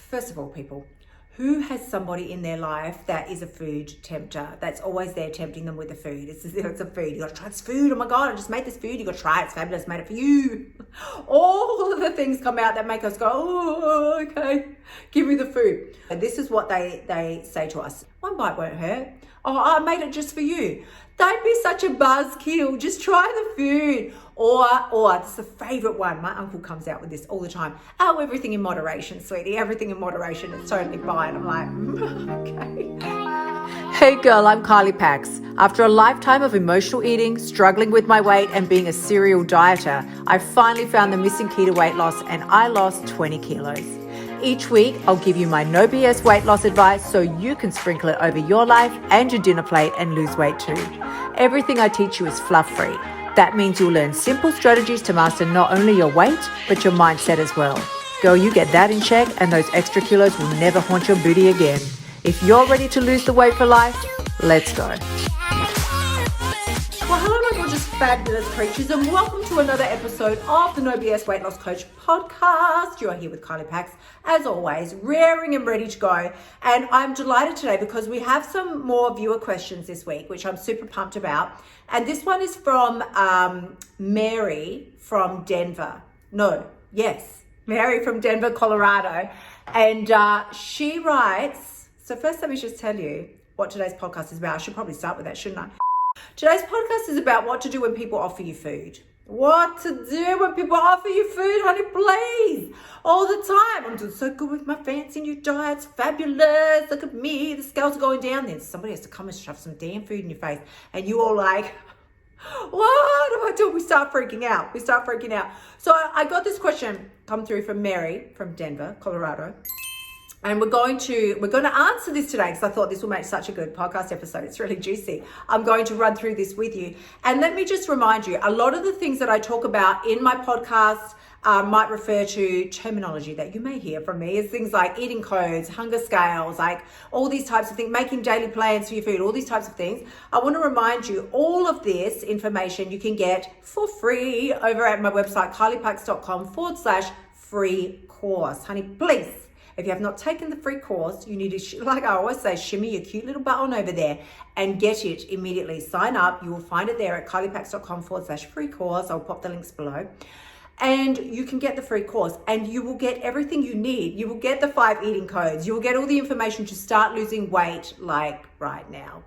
First of all, people, who has somebody in their life that is a food tempter, that's always there tempting them with the food? It's a food. You got to try this food. Oh my God, I just made this food. You got to try it. It's fabulous. Made it for you. All of the things come out that make us go, oh, okay, give me the food. And this is what they say to us. One bite won't hurt. Oh, I made it just for you. Don't be such a buzzkill. Just try the food. Or it's the favorite one. My uncle comes out with this all the time. Oh, everything in moderation, sweetie. Everything in moderation. It's totally fine. I'm like, okay. Hey girl, I'm Kylie Pax. After a lifetime of emotional eating, struggling with my weight, and being a serial dieter, I finally found the missing key to weight loss, and I lost 20 kilos. Each week, I'll give you my no BS weight loss advice so you can sprinkle it over your life and your dinner plate and lose weight too. Everything I teach you is fluff-free. That means you'll learn simple strategies to master not only your weight, but your mindset as well. Girl, you get that in check and those extra kilos will never haunt your booty again. If you're ready to lose the weight for life, let's go. Well, hello my gorgeous fabulous creatures, and welcome to another episode of the No BS Weight Loss Coach podcast. You are here with Kylie Pax, as always, raring and ready to go. And I'm delighted today because we have some more viewer questions this week, which I'm super pumped about. And this one is from Mary from Denver. Mary from Denver, Colorado. And she writes, so first let me just tell you what today's podcast is about. I should probably start with that, shouldn't I? Today's podcast is about what to do when people offer you food. What to do when people offer you food, honey, please. All the time. I'm doing so good with my fancy new diets. Fabulous. Look at me. The scales are going down. Then somebody has to come and shove some damn food in your face. And you all like, what do I do? We start freaking out. So I got this question come through from Mary from Denver, Colorado. And we're going to answer this today because I thought this will make such a good podcast episode. It's really juicy. I'm going to run through this with you. And let me just remind you, a lot of the things that I talk about in my podcast might refer to terminology that you may hear from me. It's things like eating codes, hunger scales, like all these types of things, making daily plans for your food, all these types of things. I want to remind you, all of this information you can get for free over at my website, kyliepax.com/free course. Honey, please. If you have not taken the free course, you need to, like I always say, shimmy your cute little butt on over there and get it immediately. Sign up. You will find it there at kyliepax.com/free course. I'll pop the links below. And you can get the free course and you will get everything you need. You will get the 5 eating codes. You will get all the information to start losing weight like right now,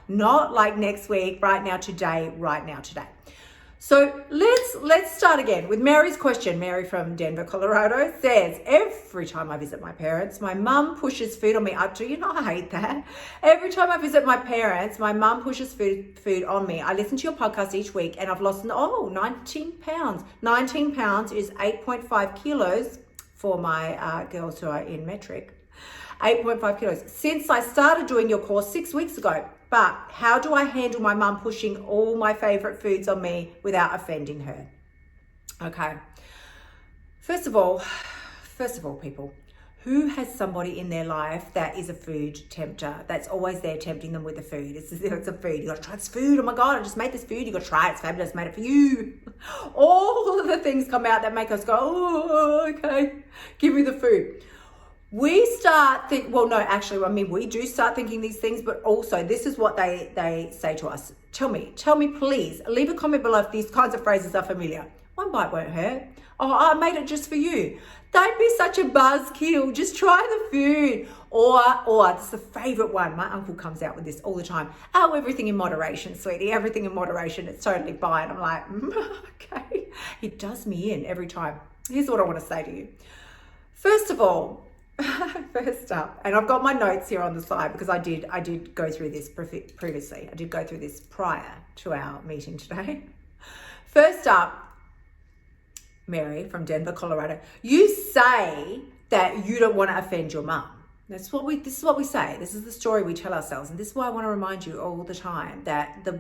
not like next week, right now, today. So let's start again with Mary's question. Mary from Denver, Colorado says, every time I visit my parents, my mum pushes food on me. I hate that. Every time I visit my parents, my mum pushes food on me. I listen to your podcast each week and I've lost 19 pounds. 19 pounds is 8.5 kilos for my girls who are in metric. 8.5 kilos since I started doing your course 6 weeks ago. But how do I handle my mum pushing all my favorite foods on me without offending her? Okay. First of all, people, who has somebody in their life that is a food tempter, that's always there tempting them with the food? It's a food. You got to try this food. Oh my God, I just made this food. You got to try it. It's fabulous. Made it for you. All of the things come out that make us go, oh, okay, give me the food. We start we do start thinking these things, but also this is what they say to us. Tell me, please, leave a comment below if these kinds of phrases are familiar. One bite won't hurt. Oh, I made it just for you. Don't be such a buzzkill. Just try the food. Or it's the favorite one. My uncle comes out with this all the time. Oh, everything in moderation, sweetie. Everything in moderation. It's totally fine. I'm like, okay. It does me in every time. Here's what I want to say to you. First up, and I've got my notes here on the side because I did go through this previously. I did go through this prior to our meeting today. First up, Mary from Denver, Colorado. You say that you don't want to offend your mum. This is what we say. This is the story we tell ourselves. And this is why I want to remind you all the time that the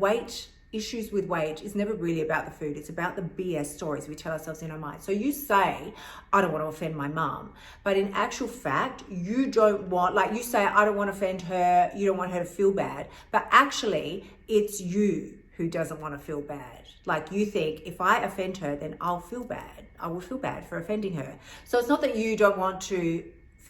issues with weight is never really about the food. It's about the BS stories we tell ourselves in our mind. So you say, I don't want to offend my mum. But in actual fact, you don't want, like you say, I don't want to offend her. You don't want her to feel bad. But actually, it's you who doesn't want to feel bad. Like you think, if I offend her, then I'll feel bad. I will feel bad for offending her. So it's not that you don't want to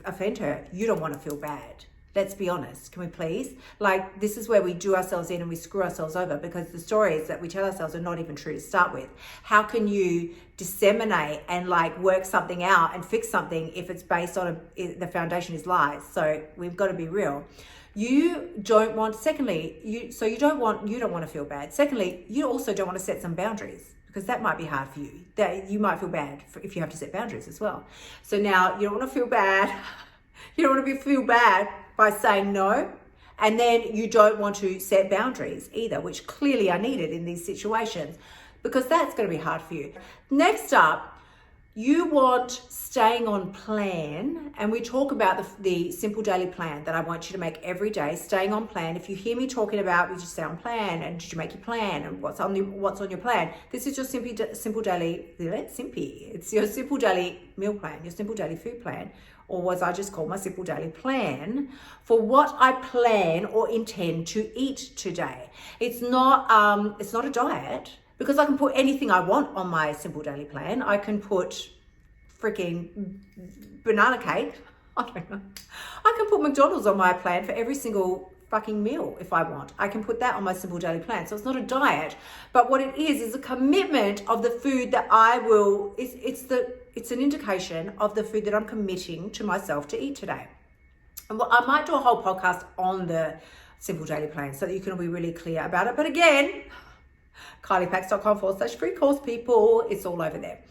offend her, you don't want to feel bad. Let's be honest, can we please? Like, this is where we do ourselves in and we screw ourselves over, because the stories that we tell ourselves are not even true to start with. How can you disseminate and like work something out and fix something if it's based on the foundation is lies? So we've got to be real. You don't want, secondly, you don't want to feel bad. Secondly, you also don't want to set some boundaries, because that might be hard for you. That you might feel bad if you have to set boundaries as well. So now you don't want to feel bad. You don't want to feel bad by saying no. And then you don't want to set boundaries either, which clearly are needed in these situations, because that's going to be hard for you. Next up, you want staying on plan. And we talk about the simple daily plan that I want you to make every day, staying on plan. If you hear me talking about, we just stay on plan, and did you make your plan, and what's on your plan? This is your simple daily, it's your simple daily meal plan, your simple daily food plan, or what I just call my simple daily plan for what I plan or intend to eat today. It's not a diet, because I can put anything I want on my simple daily plan. I can put freaking banana cake. I don't know. I can put McDonald's on my plan for every single fucking meal if I want. I can put that on my simple daily plan. So it's not a diet, but what it is a commitment of the food that I will, it's an indication of the food that I'm committing to myself to eat today. And I might do a whole podcast on the simple daily plan so that you can be really clear about it. But again, KyliePax.com/free course, people, it's all over there.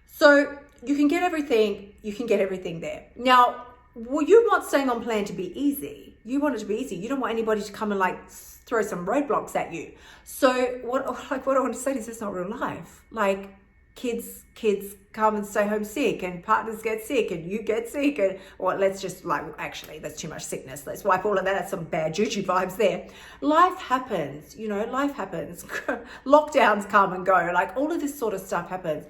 So you can get everything there. Now, you want staying on plan to be easy. You want it to be easy. You don't want anybody to come and like throw some roadblocks at you. So what I want to say is, it's not real life. Like, kids come and stay home sick, and partners get sick, and you get sick, and or let's just like, actually that's too much sickness, let's wipe all of that. That's some bad juju vibes there. Life happens, life happens. Lockdowns come and go, like all of this sort of stuff happens.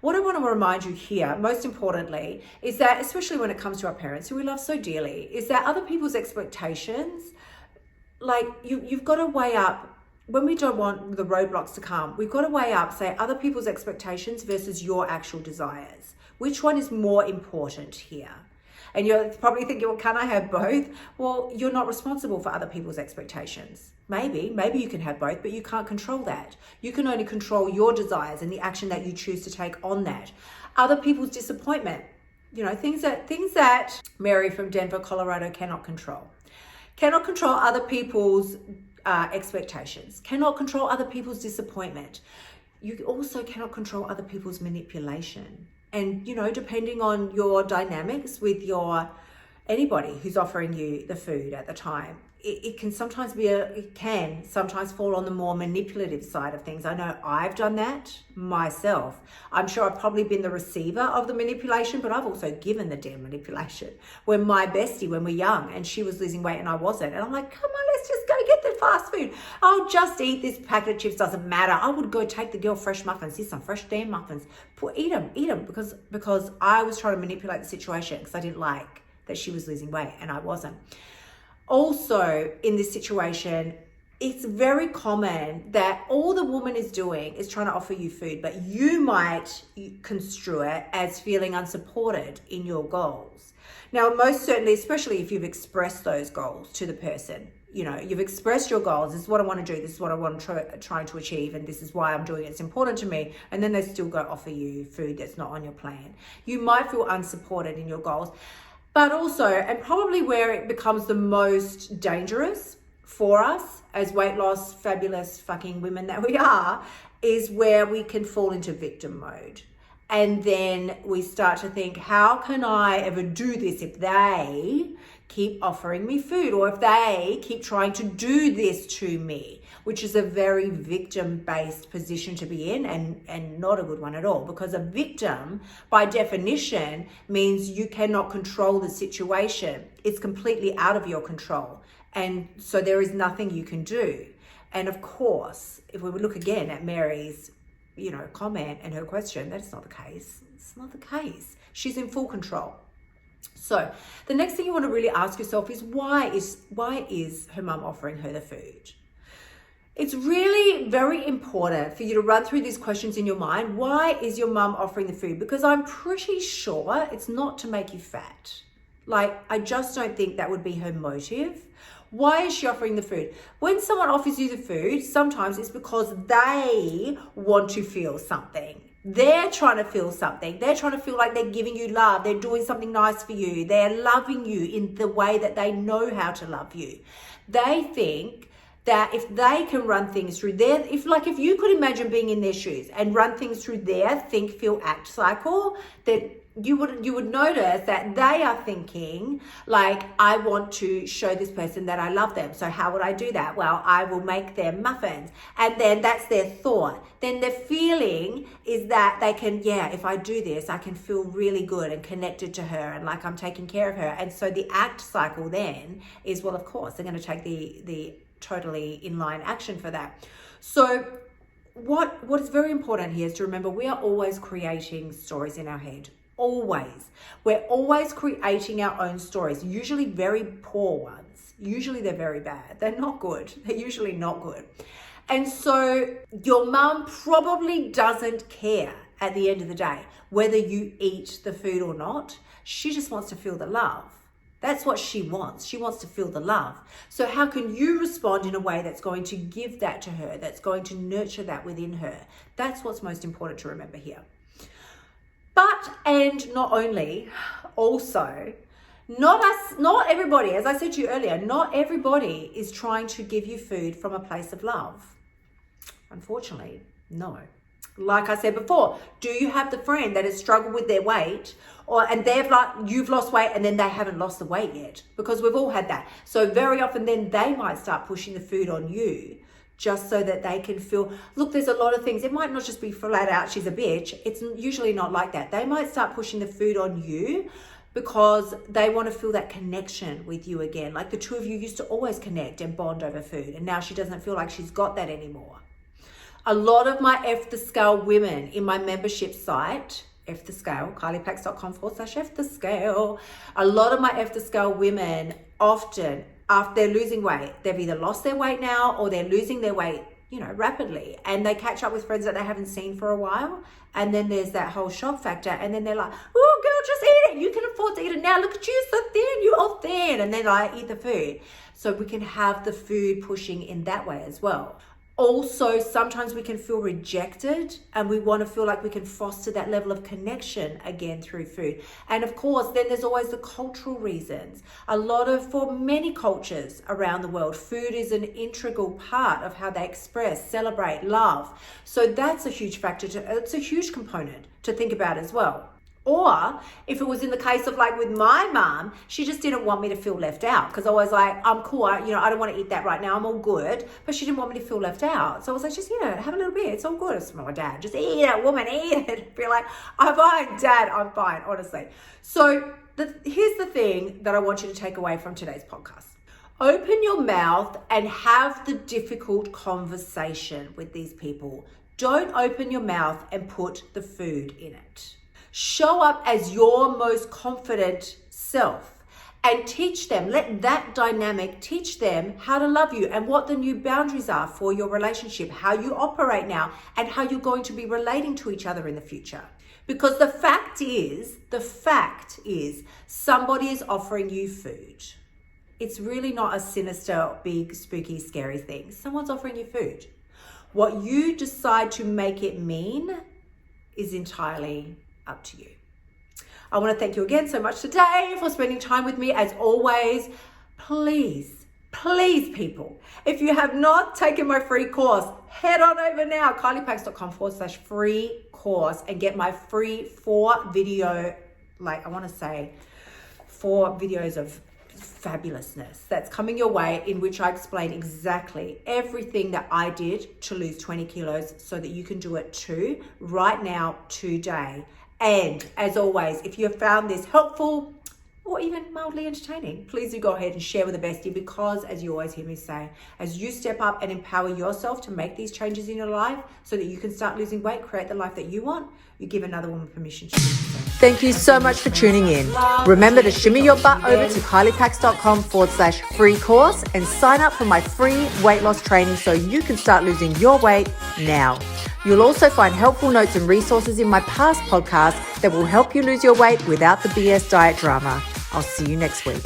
What I want to remind you here, most importantly, is that, especially when it comes to our parents who we love so dearly, is that other people's expectations, like you've got to weigh up. When we don't want the roadblocks to come, we've got to weigh up, say, other people's expectations versus your actual desires. Which one is more important here? And you're probably thinking, well, can I have both? Well, you're not responsible for other people's expectations. Maybe you can have both, but you can't control that. You can only control your desires and the action that you choose to take on that. Other people's disappointment, things that Mary from Denver, Colorado cannot control. Cannot control other people's expectations, cannot control other people's disappointment. You also cannot control other people's manipulation. And, depending on your dynamics with anybody who's offering you the food at the time, it can sometimes fall on the more manipulative side of things. I know I've done that myself. I'm sure I've probably been the receiver of the manipulation, but I've also given the damn manipulation. When my bestie, when we're young, and she was losing weight and I wasn't, and I'm like, come on, let's just go get the fast food. I'll just eat this packet of chips, doesn't matter. I would go take the girl fresh muffins, here's some fresh damn muffins, eat them, because I was trying to manipulate the situation, because I didn't like that she was losing weight and I wasn't. Also, in this situation, it's very common that all the woman is doing is trying to offer you food, but you might construe it as feeling unsupported in your goals. Now, most certainly, especially if you've expressed those goals to the person, you've expressed your goals. This is what I want to do. This is what I want to try to achieve. And this is why I'm doing it. It's important to me. And then they still go offer you food that's not on your plan. You might feel unsupported in your goals. But also, and probably where it becomes the most dangerous for us as weight loss, fabulous fucking women that we are, is where we can fall into victim mode. And then we start to think, how can I ever do this if they keep offering me food, or if they keep trying to do this to me, which is a very victim-based position to be in, and not a good one at all, because a victim, by definition, means you cannot control the situation. It's completely out of your control. And so there is nothing you can do. And of course, if we look again at Mary's, comment and her question, that's not the case. It's not the case. She's in full control. So the next thing you want to really ask yourself is, why is her mum offering her the food? It's really very important for you to run through these questions in your mind. Why is your mum offering the food? Because I'm pretty sure it's not to make you fat. Like, I just don't think that would be her motive. Why is she offering the food? When someone offers you the food, sometimes it's because they want to feel something. They're trying to feel something. They're trying to feel like they're giving you love. They're doing something nice for you. They're loving you in the way that they know how to love you. They think that if they can run things through if you could imagine being in their shoes and run things through their think, feel, act cycle, that you would notice that they are thinking like, I want to show this person that I love them. So how would I do that? Well, I will make them muffins. And then that's their thought. Then their feeling is that they can, if I do this, I can feel really good and connected to her and like I'm taking care of her. And so the act cycle then is, well, of course, they're going to take the totally inline action for that. So what is very important here is to remember we are always creating stories in our head. Always. We're always creating our own stories, usually very poor ones. Usually they're very bad. They're not good. They're usually not good. And so your mum probably doesn't care at the end of the day whether you eat the food or not. She just wants to feel the love. That's what she wants. She wants to feel the love. So how can you respond in a way that's going to give that to her, that's going to nurture that within her? That's what's most important to remember here. But, and not only, also, not everybody, as I said to you earlier, not everybody is trying to give you food from a place of love. Unfortunately, no. Like I said before, do you have the friend that has struggled with their weight and you've lost weight and then they haven't lost the weight yet? Because we've all had that. So very often then they might start pushing the food on you just so that they can feel, look, there's a lot of things. It might not just be flat out, she's a bitch. It's usually not like that. They might start pushing the food on you because they want to feel that connection with you again. Like the two of you used to always connect and bond over food. And now she doesn't feel like she's got that anymore. A lot of my F the Scale women in my membership site, F the Scale, kyliepax.com/F the Scale. A lot of my F the Scale women often, after they're losing weight, they've either lost their weight now or they're losing their weight, rapidly. And they catch up with friends that they haven't seen for a while. And then there's that whole shock factor. And then they're like, oh, girl, just eat it. You can afford to eat it now. Look at you, so thin. You're all thin. And then I eat the food. So we can have the food pushing in that way as well. Also, sometimes we can feel rejected and we want to feel like we can foster that level of connection again through food. And of course, then there's always the cultural reasons. For many cultures around the world, food is an integral part of how they express, celebrate, love. So that's a huge factor. It's a huge component to think about as well. Or if it was in the case of like with my mom, she just didn't want me to feel left out because I was like, I'm cool. I don't want to eat that right now. I'm all good. But she didn't want me to feel left out. So I was like, just, have a little bit. It's all good. It's my dad. Just eat it, woman, eat it. Be like, I'm fine, Dad. I'm fine, honestly. So here's the thing that I want you to take away from today's podcast. Open your mouth and have the difficult conversation with these people. Don't open your mouth and put the food in it. Show up as your most confident self and teach them. Let that dynamic teach them how to love you and what the new boundaries are for your relationship, how you operate now, and how you're going to be relating to each other in the future. Because the fact is, somebody is offering you food. It's really not a sinister, big, spooky, scary thing. Someone's offering you food. What you decide to make it mean is entirely up to you. I want to thank you again so much today for spending time with me. As always, please people, if you have not taken my free course, head on over now, kyliepax.com/free course and get my free 4 videos of fabulousness that's coming your way, in which I explain exactly everything that I did to lose 20 kilos so that you can do it too, right now, today. And as always, if you have found this helpful or even mildly entertaining, please do go ahead and share with a bestie, because as you always hear me say, as you step up and empower yourself to make these changes in your life so that you can start losing weight, create the life that you want, you give another woman permission to do so. Thank you so much for tuning in. Remember to shimmy your butt over to kyliepax.com/free course and sign up for my free weight loss training so you can start losing your weight now. You'll also find helpful notes and resources in my past podcasts that will help you lose your weight without the BS diet drama. I'll see you next week.